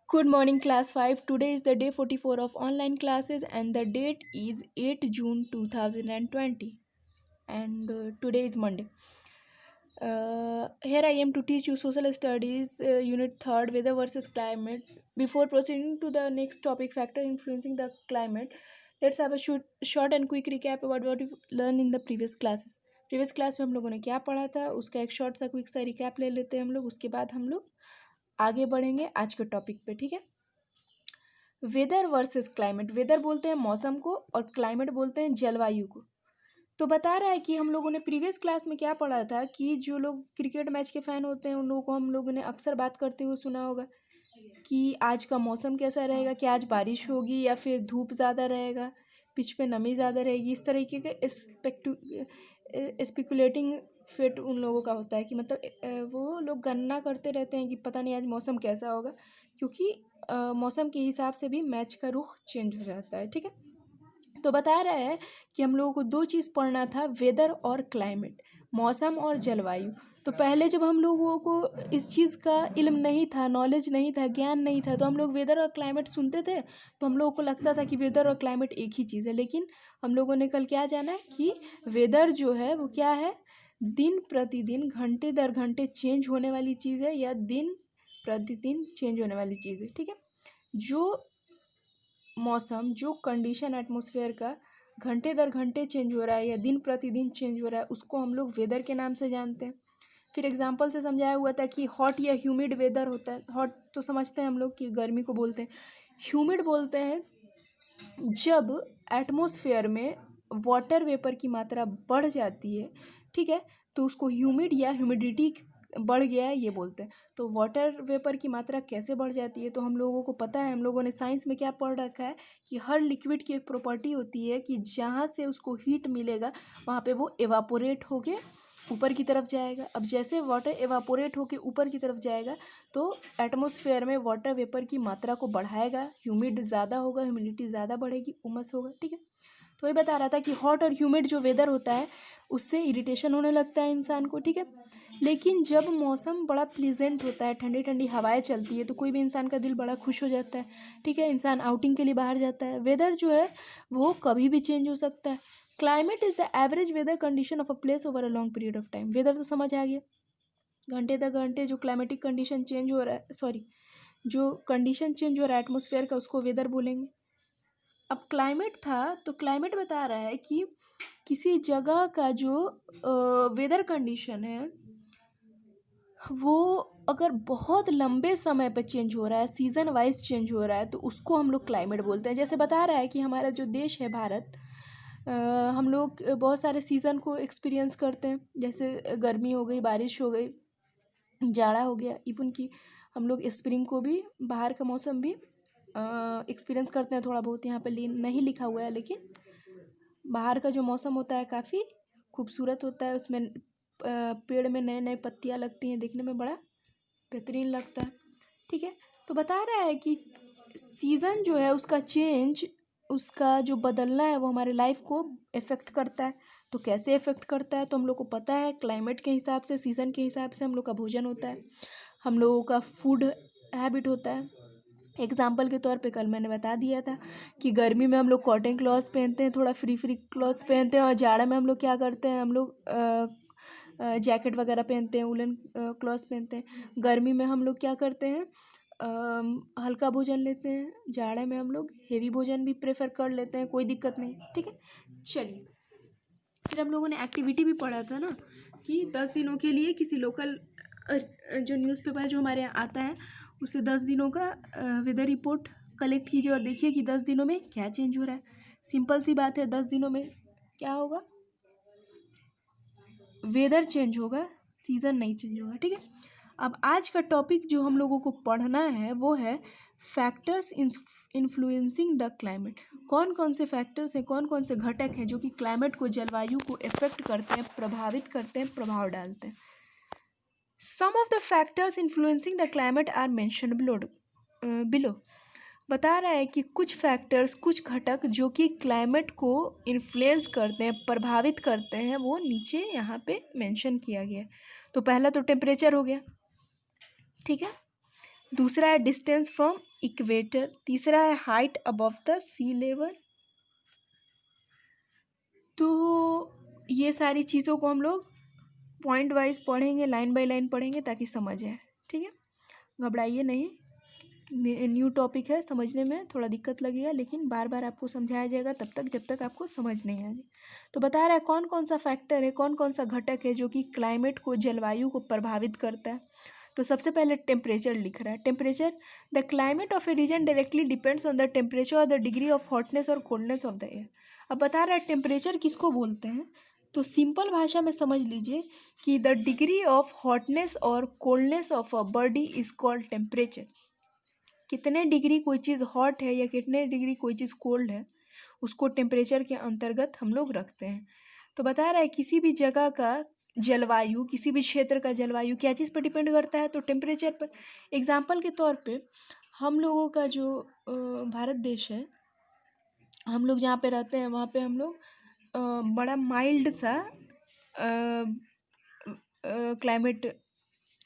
Good morning, class 5. Today is the day 44 of online classes, and the date is 8 June 2020. And today is Monday. Here I am to teach you Social Studies, Unit 3rd, Weather versus Climate. Before proceeding to the next topic, factor influencing the climate, let's have a short and quick recap about what we learned in the previous classes. Previous class में हम लोगों ने क्या पढ़ा था उसका एक short सा क्विक सा रिकैप ले लेते हैं हम लोग, उसके बाद हम लोग आगे बढ़ेंगे आज के टॉपिक पे। ठीक है, वेदर वर्सेस क्लाइमेट। वेदर बोलते हैं मौसम को और क्लाइमेट बोलते हैं जलवायु को। तो बता रहा है कि हम लोगों ने प्रीवियस क्लास में क्या पढ़ा था कि जो लोग क्रिकेट मैच के फ़ैन होते हैं उन लोगों को हम लोगों ने अक्सर बात करते हुए सुना होगा कि आज का मौसम कैसा रहेगा, कि आज बारिश होगी या फिर धूप ज़्यादा रहेगा, पिच पे नमी ज़्यादा रहेगी। इस तरीके के स्पेकुलेटिंग फिट उन लोगों का होता है कि मतलब वो लोग गणना करते रहते हैं कि पता नहीं आज मौसम कैसा होगा, क्योंकि मौसम के हिसाब से भी मैच का रुख चेंज हो जाता है। ठीक है, तो बता रहा है कि हम लोगों को दो चीज़ पढ़ना था, वेदर और क्लाइमेट, मौसम और जलवायु। तो पहले जब हम लोगों को इस चीज़ का इल्म नहीं था, नॉलेज नहीं था, ज्ञान नहीं था, तो हम लोग वेदर और क्लाइमेट सुनते थे तो हम लोगों को लगता था कि वेदर और क्लाइमेट एक ही चीज़ है। लेकिन हम लोगों ने कल क्या जाना कि वेदर जो है वो क्या है, दिन प्रतिदिन घंटे दर घंटे चेंज होने वाली चीज़ है, या दिन प्रतिदिन चेंज होने वाली चीज़ है। ठीक है, जो मौसम, जो कंडीशन एटमॉस्फेयर का घंटे दर घंटे चेंज हो रहा है या दिन प्रतिदिन चेंज हो रहा है, उसको हम लोग वेदर के नाम से जानते हैं। फिर एग्जांपल से समझाया हुआ था कि हॉट या ह्यूमिड वेदर होता है। हॉट तो समझते हैं हम लोग कि गर्मी को बोलते हैं, ह्यूमिड बोलते हैं जब एटमॉस्फेयर में वाटर वेपर की मात्रा बढ़ जाती है। ठीक है, तो उसको ह्यूमिड या ह्यूमिडिटी बढ़ गया है ये बोलते हैं। तो वाटर वेपर की मात्रा कैसे बढ़ जाती है, तो हम लोगों को पता है, हम लोगों ने साइंस में क्या पढ़ रखा है कि हर लिक्विड की एक प्रॉपर्टी होती है कि जहाँ से उसको हीट मिलेगा वहाँ पे वो एवापोरेट होके ऊपर की तरफ जाएगा। अब जैसे वाटर एवापोरेट होके ऊपर की तरफ जाएगा तो एटमॉस्फेयर में वाटर वेपर की मात्रा को बढ़ाएगा, ह्यूमिड ज़्यादा होगा, ह्यूमिडिटी ज़्यादा बढ़ेगी, उमस होगा। ठीक है, तो ये बता रहा था कि हॉट और ह्यूमिड जो वेदर होता है उससे इरिटेशन होने लगता है इंसान को। ठीक है, लेकिन जब मौसम बड़ा प्लीजेंट होता है, ठंडी ठंडी हवाएं चलती है, तो कोई भी इंसान का दिल बड़ा खुश हो जाता है। ठीक है, इंसान आउटिंग के लिए बाहर जाता है। वेदर जो है वो कभी भी चेंज हो सकता है। Climate is the average weather condition of a place over a long period of time. Weather तो समझ आ गया, घंटे दर घंटे जो क्लाइमेटिक कंडीशन चेंज हो रहा है, सॉरी जो कंडीशन चेंज हो रहा है एटमोसफेयर का, उसको वेदर बोलेंगे। अब क्लाइमेट था, तो क्लाइमेट बता रहा है कि किसी जगह का जो वेदर कंडीशन है वो अगर बहुत लंबे समय पर चेंज हो रहा है, सीज़न वाइज चेंज हो रहा है, तो उसको हम लोग क्लाइमेट बोलते हैं। जैसे बता रहा है कि हमारा जो देश है भारत, हम लोग बहुत सारे सीज़न को एक्सपीरियंस करते हैं, जैसे गर्मी हो गई, बारिश हो गई, जाड़ा हो गया, इवन कि हम लोग स्प्रिंग को भी, बाहर का मौसम भी एक्सपीरियंस करते हैं थोड़ा बहुत। यहाँ पे नहीं लिखा हुआ है, लेकिन बाहर का जो मौसम होता है काफ़ी खूबसूरत होता है। उसमें पेड़ में नए नए पत्तियाँ लगती हैं, देखने में बड़ा बेहतरीन लगता है। ठीक है, तो बता रहा है कि सीज़न जो है उसका चेंज, उसका जो बदलना है वो हमारे लाइफ को इफ़ेक्ट करता है। तो कैसे इफ़ेक्ट करता है, तो हम लोग को पता है क्लाइमेट के हिसाब से, सीज़न के हिसाब से हम लोग का भोजन होता है, हम लोगों का फूड हैबिट होता है। एग्जाम्पल के तौर पे कल मैंने बता दिया था कि गर्मी में हम लोग कॉटन क्लॉथ्स पहनते हैं, थोड़ा फ्री फ्री क्लॉथ्स पहनते हैं, और जाड़ा में हम लोग क्या करते हैं, हम लोग जैकेट वगैरह पहनते हैं, वुलन क्लॉथ्स पहनते हैं। गर्मी में हम लोग क्या करते हैं, हल्का भोजन लेते हैं, जाड़े में हम लोग हेवी भोजन भी प्रेफर कर लेते हैं, कोई दिक्कत नहीं। ठीक है, चलिए फिर हम लोगों ने एक्टिविटी भी पढ़ा था ना कि 10 दिनों के लिए किसी लोकल जो न्यूज़पेपर जो हमारे यहाँ आता है उससे 10 दिनों का वेदर रिपोर्ट कलेक्ट कीजिए और देखिए कि 10 दिनों में क्या चेंज हो रहा है। सिंपल सी बात है, 10 दिनों में क्या होगा, वेदर चेंज होगा, सीज़न नहीं चेंज होगा। ठीक है, अब आज का टॉपिक जो हम लोगों को पढ़ना है वो है फैक्टर्स इन्फ्लुएंसिंग द क्लाइमेट। कौन कौन से फैक्टर्स हैं, कौन कौन से घटक हैं जो कि क्लाइमेट को, जलवायु को इफेक्ट करते हैं, प्रभावित करते हैं, प्रभाव डालते हैं। Some of the factors influencing the climate are mentioned below. बता रहा है कि कुछ फैक्टर्स, कुछ घटक जो कि क्लाइमेट को इन्फ्लुएंस करते हैं, प्रभावित करते हैं, वो नीचे यहाँ पे मेंशन किया गया है। तो पहला तो टेम्परेचर हो गया। ठीक है, दूसरा है डिस्टेंस फ्रॉम इक्वेटर, तीसरा है height above the sea level. तो ये सारी चीज़ों को हम लोग पॉइंट वाइज पढ़ेंगे, लाइन बाय लाइन पढ़ेंगे ताकि समझ आए, ठीक है। घबराइए नहीं, न्यू टॉपिक है, समझने में थोड़ा दिक्कत लगेगा, लेकिन बार बार आपको समझाया जाएगा तब तक जब तक आपको समझ नहीं आ जाए। तो बता रहा है कौन कौन सा फैक्टर है, कौन कौन सा घटक है जो कि क्लाइमेट को, जलवायु को प्रभावित करता है। तो सबसे पहले टेम्परेचर लिख रहा है। Temperature, the climate of a region directly depends on the temperature और द डिग्री ऑफ हॉटनेस और कोल्डनेस ऑफ द एयर। अब बता रहा है टेम्परेचर किसको बोलते हैं, तो सिंपल भाषा में समझ लीजिए कि द डिग्री ऑफ हॉटनेस और coldness of a body is called temperature. कितने डिग्री कोई चीज़ हॉट है या कितने डिग्री कोई चीज़ कोल्ड है, उसको टेम्परेचर के अंतर्गत हम लोग रखते हैं। तो बता रहा है किसी भी जगह का जलवायु, किसी भी क्षेत्र का जलवायु क्या चीज़ पर डिपेंड करता है, तो टेम्परेचर पर। एग्जाम्पल के तौर पे हम लोगों का जो भारत देश है, हम लोग जहाँ पे रहते हैं वहाँ पे हम लोग बड़ा माइल्ड सा क्लाइमेट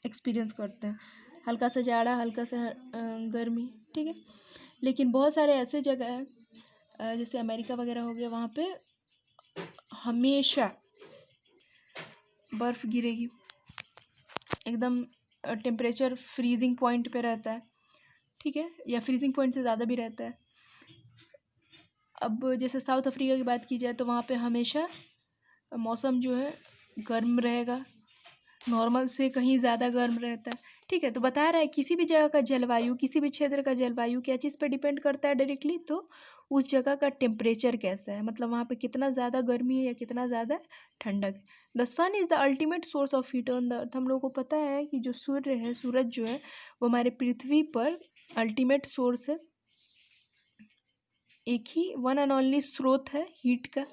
एक्सपीरियंस करते हैं, हल्का सा जाड़ा, हल्का सा गर्मी, ठीक है। लेकिन बहुत सारे ऐसे जगह हैं जैसे अमेरिका वगैरह हो गया, वहाँ पे हमेशा बर्फ़ गिरेगी, एकदम टेम्परेचर फ्रीजिंग पॉइंट पे रहता है, ठीक है, या फ्रीजिंग पॉइंट से ज़्यादा भी रहता है। अब जैसे साउथ अफ्रीका की बात की जाए तो वहाँ पे हमेशा मौसम जो है गर्म रहेगा, नॉर्मल से कहीं ज़्यादा गर्म रहता है, ठीक है। तो बता रहा है किसी भी जगह का जलवायु, किसी भी क्षेत्र का जलवायु क्या चीज़ पर डिपेंड करता है डायरेक्टली, तो उस जगह का टेम्परेचर कैसा है, मतलब वहाँ पे कितना ज़्यादा गर्मी है या कितना ज़्यादा ठंडक है। The sun is the ultimate source of heat on the earth. हम लोगों को पता है कि जो सूर्य है, सूरज जो है वो हमारे पृथ्वी पर अल्टीमेट सोर्स है, एक ही वन एंड ओनली स्रोत है हीट का।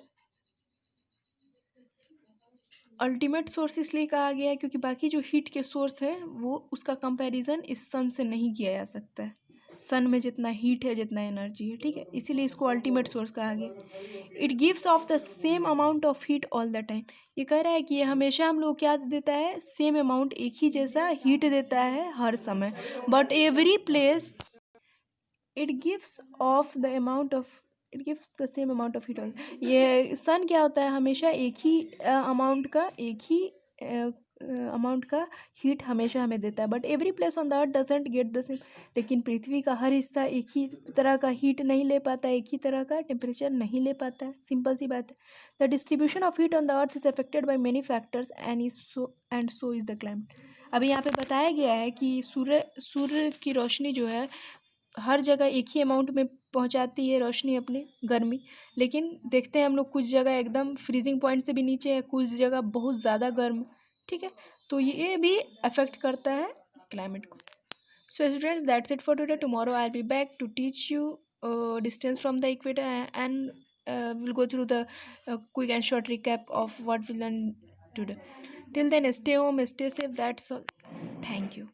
अल्टीमेट सोर्स इसलिए कहा गया है क्योंकि बाकी जो हीट के सोर्स हैं वो उसका कंपैरिजन इस सन से नहीं किया जा सकता है। सन में जितना हीट है, जितना एनर्जी है, ठीक है, इसीलिए इसको अल्टीमेट सोर्स कहा गया। It gives off the same amount of heat all the time. ये कह रहा है कि ये हमेशा हम लोग क्या देता है, सेम अमाउंट, एक ही जैसा हीट देता है हर समय, but every place it gives off the amount of, it gives the same amount of heat all. ये सन क्या होता है, हमेशा एक ही अमाउंट का, एक ही अमाउंट का हीट हमेशा हमें देता है, but every place on the earth doesn't get the same. लेकिन पृथ्वी का हर हिस्सा एक ही तरह का हीट नहीं ले पाता है, एक ही तरह का टेम्परेचर नहीं ले पाता है, सिंपल सी बात है। The distribution of heat on the earth is affected by many factors and so is the climate. अभी यहाँ पे बताया गया है कि सूर्य की रोशनी जो है हर जगह एक ही अमाउंट में पहुंचाती है रोशनी अपनी, गर्मी, लेकिन देखते हैं हम लोग कुछ जगह एकदम फ्रीजिंग पॉइंट से भी नीचे है, कुछ जगह बहुत ज़्यादा गर्म, ठीक है। तो ये भी अफेक्ट करता है क्लाइमेट को। So students, that's it for today. Tomorrow I will be back to teach you distance from the equator and will go through the quick and short recap of what we learned today. Till then, stay home, stay safe. That's all. Thank you.